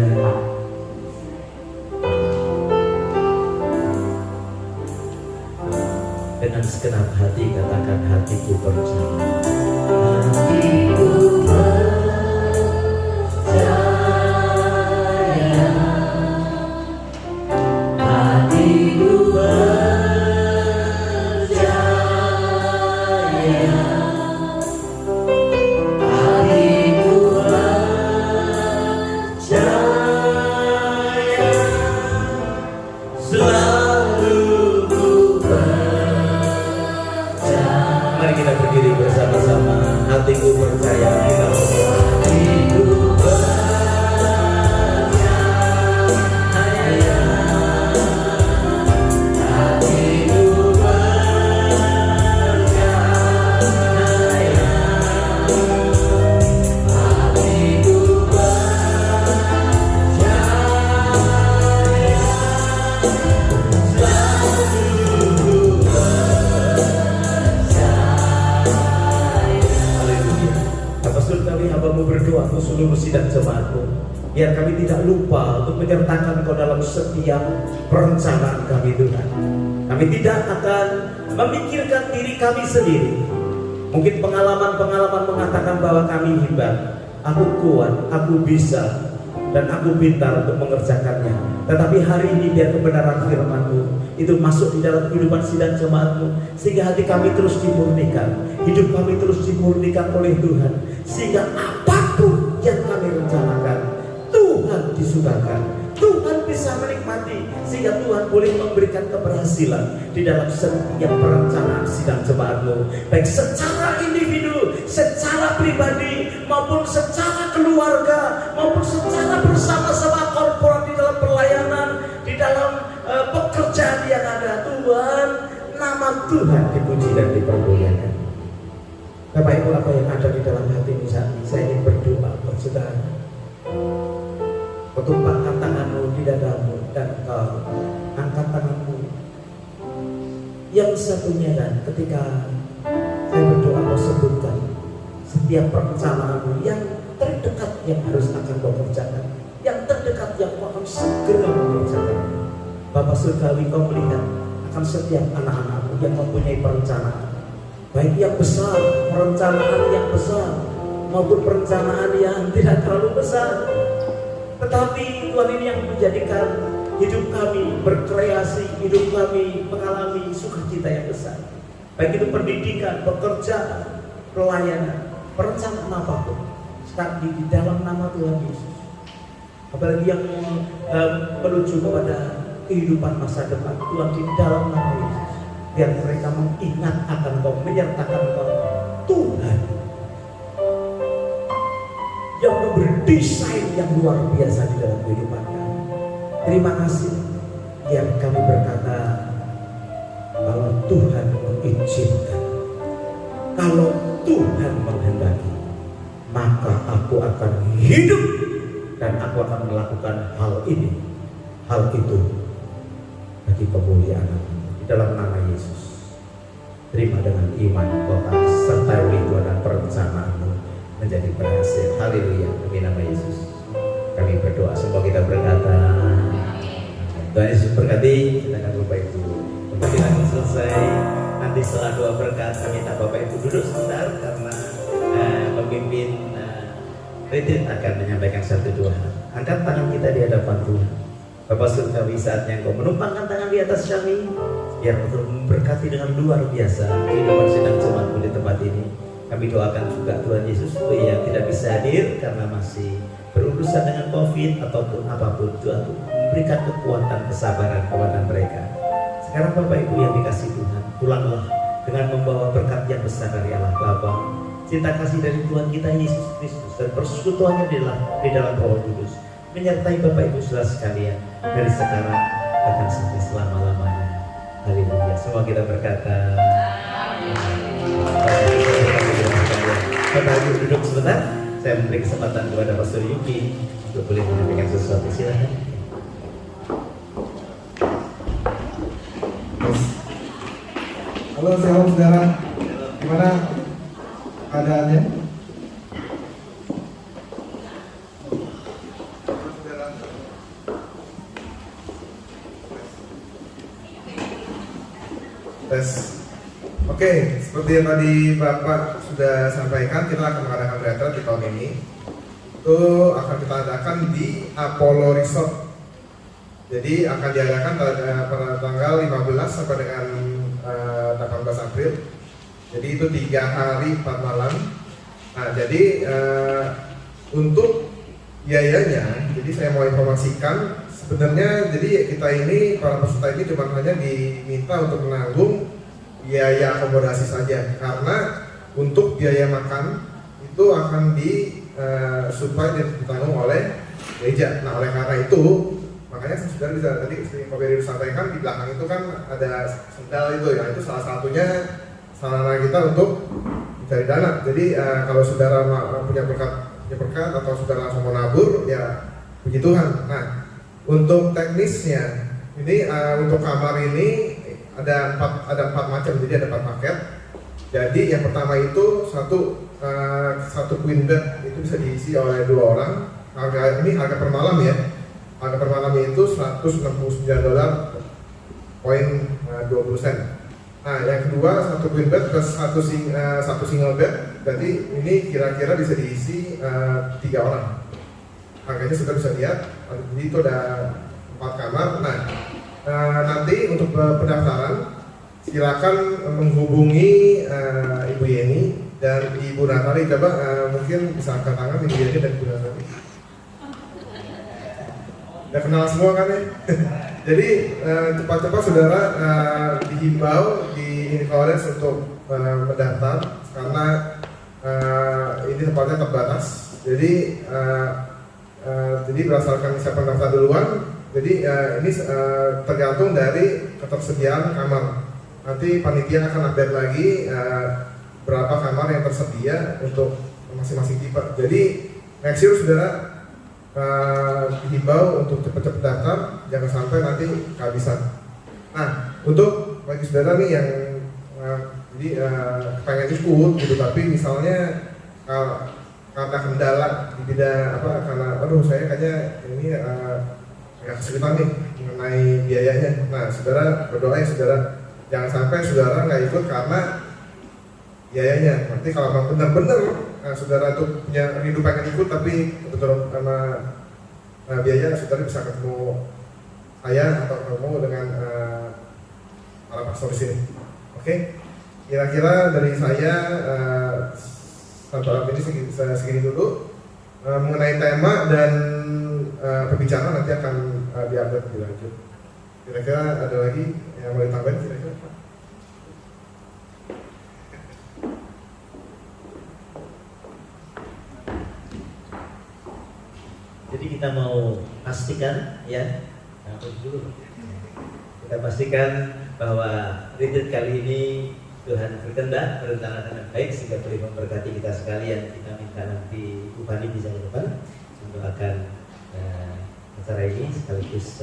Dengan segenap hati katakan, hatiku percaya. Hatiku percaya. Hatiku percaya. Hatiku percaya. Selalu ku Mari kita berdiri bersama-sama. Hatiku percaya kita semua. Hatiku berdoa untuk seluruh sidang jemaatku, biar kami tidak lupa untuk menyertakan Kau dalam setiap perencanaan kami Tuhan. Kami tidak akan memikirkan diri kami sendiri. Mungkin pengalaman-pengalaman mengatakan bahwa kami hebat, aku kuat, aku bisa, dan aku pintar untuk mengerjakannya. Tetapi hari ini biar kebenaran firman-Mu itu masuk di dalam kehidupan sidang jemaat-Mu, sehingga hati kami terus dimurnikan, hidup kami terus dimurnikan oleh Tuhan, sehingga apapun yang kami rencanakan Tuhan disukakan, Tuhan bisa menikmati, sehingga Tuhan boleh memberikan keberhasilan di dalam setiap perencanaan sidang jemaat-Mu, baik secara individu, secara pribadi, maupun secara keluarga, maupun secara bersama-sama korporat, di dalam pelayanan, di dalam pekerjaan yang ada. Tuhan, nama Tuhan dipuji dan dipermuliakan. Bapak Ibu, apa yang ada di dalam hatimu saat ini, saya ingin berdoa buat saudara. Kau tumpahkan tanganmu di dadamu dan kau angkat tanganmu yang satunya, dan ketika saya berdoa kau sebutkan setiap perencanaanmu yang terdekat yang harus akan kau kerjakan, yang terdekat yang kau akan segera mengerjakan. Bapak Surgawi, kau melihat akan setiap anak-anakmu yang mempunyai perencanaan, baik yang besar, perencanaan yang besar, maupun perencanaan yang tidak terlalu besar. Tetapi Tuhan, ini yang menjadikan hidup kami berkreasi, hidup kami mengalami sukacita yang besar. Baik itu pendidikan, pekerjaan, pelayanan, perencanaan apapun, start di dalam nama Tuhan Yesus. Apalagi yang menuju kepada kehidupan masa depan, Tuhan, di dalam nama Yesus, biar mereka mengingat akan Kau, menyertakan Kau, Tuhan yang memberi desain yang luar biasa di dalam kehidupan kami. Terima kasih, biar kami berkata bahwa Tuhan mengizinkan, kalau Tuhan menghendaki, maka aku akan hidup dan aku akan melakukan hal ini, hal itu bagi kemuliaan di dalam nama Yesus. Terima dengan iman bahwa sertai Tuhan dan perencanaanmu menjadi berhasil. Haleluya, demi nama Yesus kami berdoa. Semua kita berkata Tuhan Yesus berkati. Silakan Bapak Ibu, untuk kita akan selesai nanti setelah doa berkat, kami minta Bapak Ibu duduk sebentar, karena pemimpin retreat akan menyampaikan satu dua hal. Angkat tangan kita di hadapan Tuhan. Bapak Surgawi, saatnya Engkau menumpangkan tangan di atas kami, biar Engkau memberkati dengan luar biasa kehidupan sidang jemaat-Mu di tempat ini. Kami doakan juga Tuhan Yesus yang tidak bisa hadir karena masih berurusan dengan COVID ataupun apapun, Tuhan memberikan kekuatan, kesabaran kepada mereka. Sekarang Bapak Ibu yang dikasih Tuhan, pulanglah dengan membawa berkat yang besar dari Allah Bapa, cinta kasih dari Tuhan kita Yesus Kristus, dan persekutuannya di dalam Roh Kudus menyertai Bapak Ibu saudara sekalian dari sekarang akan sampai selama-lamanya. Haleluya. Semua kita berkata Bapak Ibu duduk sebentar. Saya memberi kesempatan kepada Pastor Yuki untuk boleh menyampaikan sesuatu. Silakan. Halo, shalom saudara. Gimana keadaannya? Tes. Oke, seperti yang tadi Bapak sudah sampaikan, kita akan mengadakan retreat di tahun ini. Itu akan kita adakan di Apollo Resort. Jadi akan diadakan pada tanggal 15 sampai dengan 18 April. Jadi itu 3 hari 4 malam. Nah, jadi untuk biayanya, jadi saya mau informasikan sebenarnya, jadi kita ini para peserta ini cuma hanya diminta untuk menanggung biaya akomodasi saja, karena untuk biaya makan itu akan supply dan ditanggung oleh gereja. Nah, oleh karena itu makanya sudah bisa tadi Pak Beri sampaikan di belakang itu kan ada sendal itu ya, itu salah satunya sarana kita untuk mencari dana. Jadi kalau saudara punya berkat atau saudara langsung mau nabur ya puji Tuhan. Nah, untuk teknisnya ini untuk kamar ini ada empat macam, jadi ada 4 paket. Jadi yang pertama itu satu queen bed itu bisa diisi oleh 2 orang. Harga per malam ya. Harga per malamnya itu $169.20. Nah, yang kedua satu queen bed plus satu single bed. Jadi ini kira-kira bisa diisi 3 orang. Harganya sudah bisa lihat. Jadi itu ada 4 kamar. Nah, nanti untuk pendaftaran silakan menghubungi Ibu Yeni dan Ibu Natali. Coba mungkin bisa angkat tangan Ibu Yeni dan Ibu Natali. Udah kenal semua kan ya? Jadi cepat-cepat saudara dihimbau di Influence untuk mendaftar karena ini tempatnya terbatas. Jadi berdasarkan siapa mendaftar duluan. Jadi ini tergantung dari ketersediaan kamar. Nanti panitia akan update lagi berapa kamar yang tersedia untuk masing-masing tipe. Jadi next year saudara dihimbau untuk cepat-cepat daftar, jangan sampai nanti kehabisan. Nah, untuk bagi saudara nih yang pengen ikut gitu, tapi misalnya karena kendala di bidang karena saya kayaknya ini agak kesulitan nih mengenai biayanya. Nah, saudara berdoa ya saudara, jangan sampai saudara nggak ikut karena biayanya. Nanti kalau memang benar-benar saudara tuh punya rindu pengen ikut tapi kebetulan karena biaya, saudara bisa ketemu saya atau ketemu dengan para pastor di sini. Oke, kira-kira dari saya sampai ini segini dulu mengenai tema dan pembicaraan nanti akan diupdate lebih lanjut. Kira-kira ada lagi yang mau ditambahin kira-kira? Jadi kita mau pastikan ya, kita pastikan bahwa retreat kali ini Tuhan berkehendak berencana dengan baik sehingga boleh memberkati kita sekalian. Kita minta nanti Bu Fani bisa ke depan untuk akan acara ini sekaligus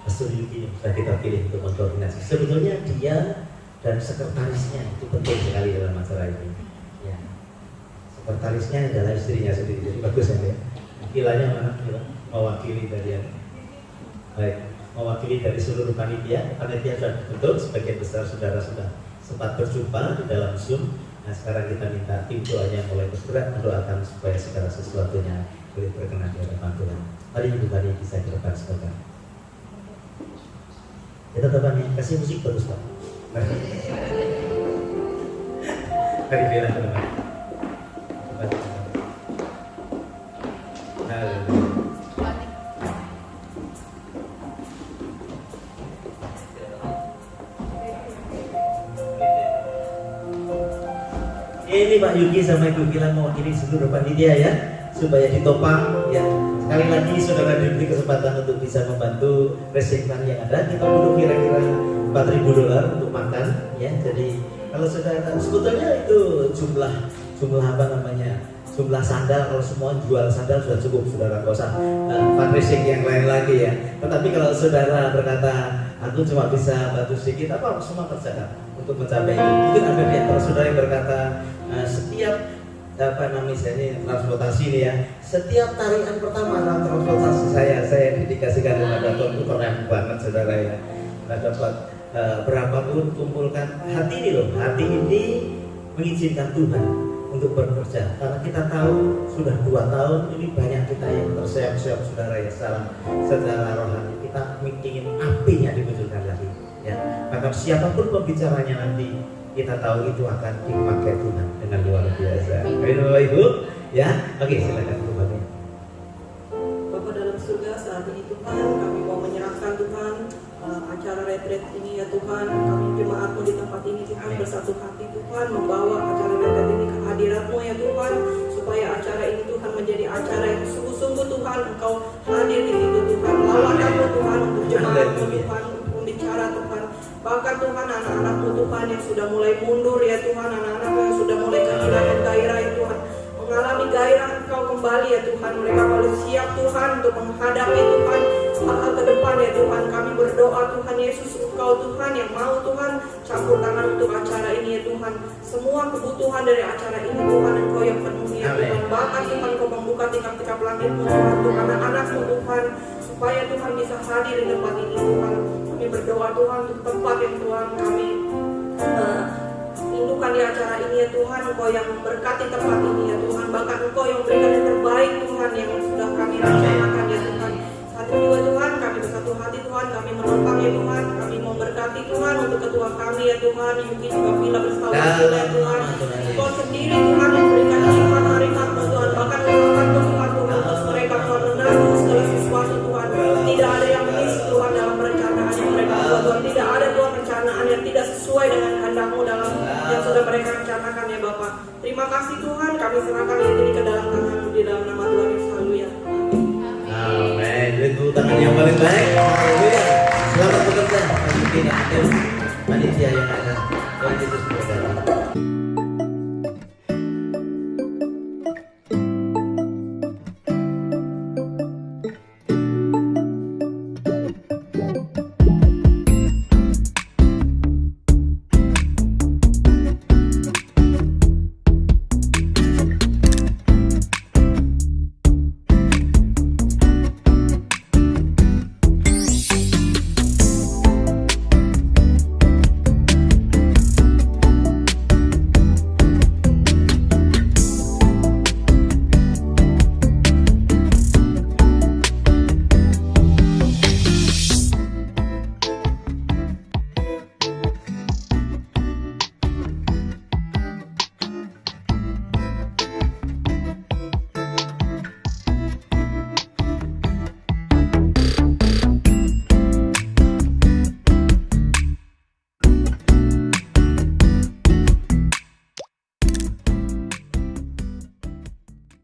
Pastor Yuki yang sudah kita pilih untuk mengkoordinasi. Sebetulnya dia dan sekretarisnya itu penting sekali dalam acara ini. Ya. Sekretarisnya adalah istrinya sendiri, jadi bagus ya. Kilanya mana? Mewakili dari yang baik, mewakili dari seluruh panitia. Panitia sudah dibentuk, sebagian besar saudara sudah sempat berjumpa di dalam Zoom. Nah, sekarang kita minta tim doanya mulai bergerak mendoakan supaya segala sesuatunya boleh berkenan di hadapan Tuhan. Mari Ibu Fani bisa ke depan sebentar. Kita teman kasih musik bagus Pak. Mari Bella ke depan. Ini Pak Yuki sama Ibu Gilang mewakili seluruh panitia ya, supaya ditopang ya. Sekali lagi saudara diberi kesempatan untuk bisa membantu resipan yang ada. Kita butuh kira-kira $4.000 untuk makan ya. Jadi kalau saudara sebetulnya itu jumlah apa namanya, jumlah sandal, kalau semua jual sandal sudah cukup saudara, nggak usah fundraising yang lain lagi ya. Tetapi kalau saudara berkata aku cuma bisa bantu sedikit, apa semua kerjakan untuk mencapai itu. Mungkin ada di antara saudara yang berkata setiap ini transportasi ini ya, setiap tarian pertama dalam transportasi saya dedikasikan kepada Tuhan. Itu keren banget saudara ya. Kita dapat berapapun kumpulkan hati ini loh, hati ini mengizinkan Tuhan untuk bekerja, karena kita tahu sudah 2 tahun ini banyak kita yang terseok-seok saudara ya, secara rohani kita ingin apinya dimunculkan lagi ya. Maka siapapun pembicaranya nanti kita tahu itu akan dipakai Tuhan dengan luar biasa. Amin Bapak Ibu ya. Oke, silakan Bu Fani. Bapa dalam surga, saat ini Tuhan kami mau menyerahkan Tuhan acara retret ini ya Tuhan. Kami jemaatmu di tempat ini Tuhan bersatu hati Tuhan, membawa acara retret ini ke hadirat-Mu ya Tuhan, supaya acara ini Tuhan menjadi acara yang sungguh-sungguh Tuhan Engkau hadir di situ Tuhan. Lawakan-Mu Tuhan untuk jemaat-Mu Tuhan, untuk pembicara Tuhan. Bahkan Tuhan anak-anak-Mu Tuhan yang sudah mulai mundur ya Tuhan, anak-anak yang sudah mulai kehilangan gairah ya Tuhan, mengalami gairah Engkau kembali ya Tuhan. Mereka harus siap Tuhan untuk menghadapi Tuhan hal-hal ke depan ya Tuhan. Kami berdoa Tuhan Yesus, Engkau Tuhan yang mau Tuhan campur tangan untuk acara ini ya Tuhan. Semua kebutuhan dari acara ini Tuhan Engkau yang penuhi ya Tuhan. Bahkan Tuhan Engkau membuka tikar-tikar langit-Mu Tuhan untuk anak-anak-Mu Tuhan, supaya Tuhan bisa hadir di tempat ini Tuhan. Kami berdoa Tuhan untuk tempat yang Tuhan kami rindukan di acara ini ya Tuhan. Engkau yang memberkati tempat ini ya Tuhan. Bahkan Engkau yang berikan yang terbaik Tuhan yang sudah kami rencanakan ya Tuhan. Saat ini juga Tuhan kami bersatu hati Tuhan, kami menopang ya Tuhan. Kami memberkati Tuhan untuk ketua kami ya Tuhan, Yuki juga Villa Bersalawat ya Tuhan. Engkau sendiri Tuhan yang berikan hikmat-hikmat-Mu Tuhan. Bahkan kekuatan Tuhan terus mereka Tuhan menanggung segala sesuatu Tuhan. Tidak ada yang miss Tuhan dalam perencanaan yang mereka buat Tuhan. Tidak ada Tuhan perencanaan yang tidak sesuai dengan kehendak-Mu dalam yang sudah mereka rencanakan ya Bapak. Terima kasih Tuhan, kami serahkan ini ke dalam tangan-Mu di dalam nama Tuhan Yesus. Haleluya. Amin. Itu tangan yang paling baik. Haleluya. Selamat bekerja. Mungkin ada panitia yang ada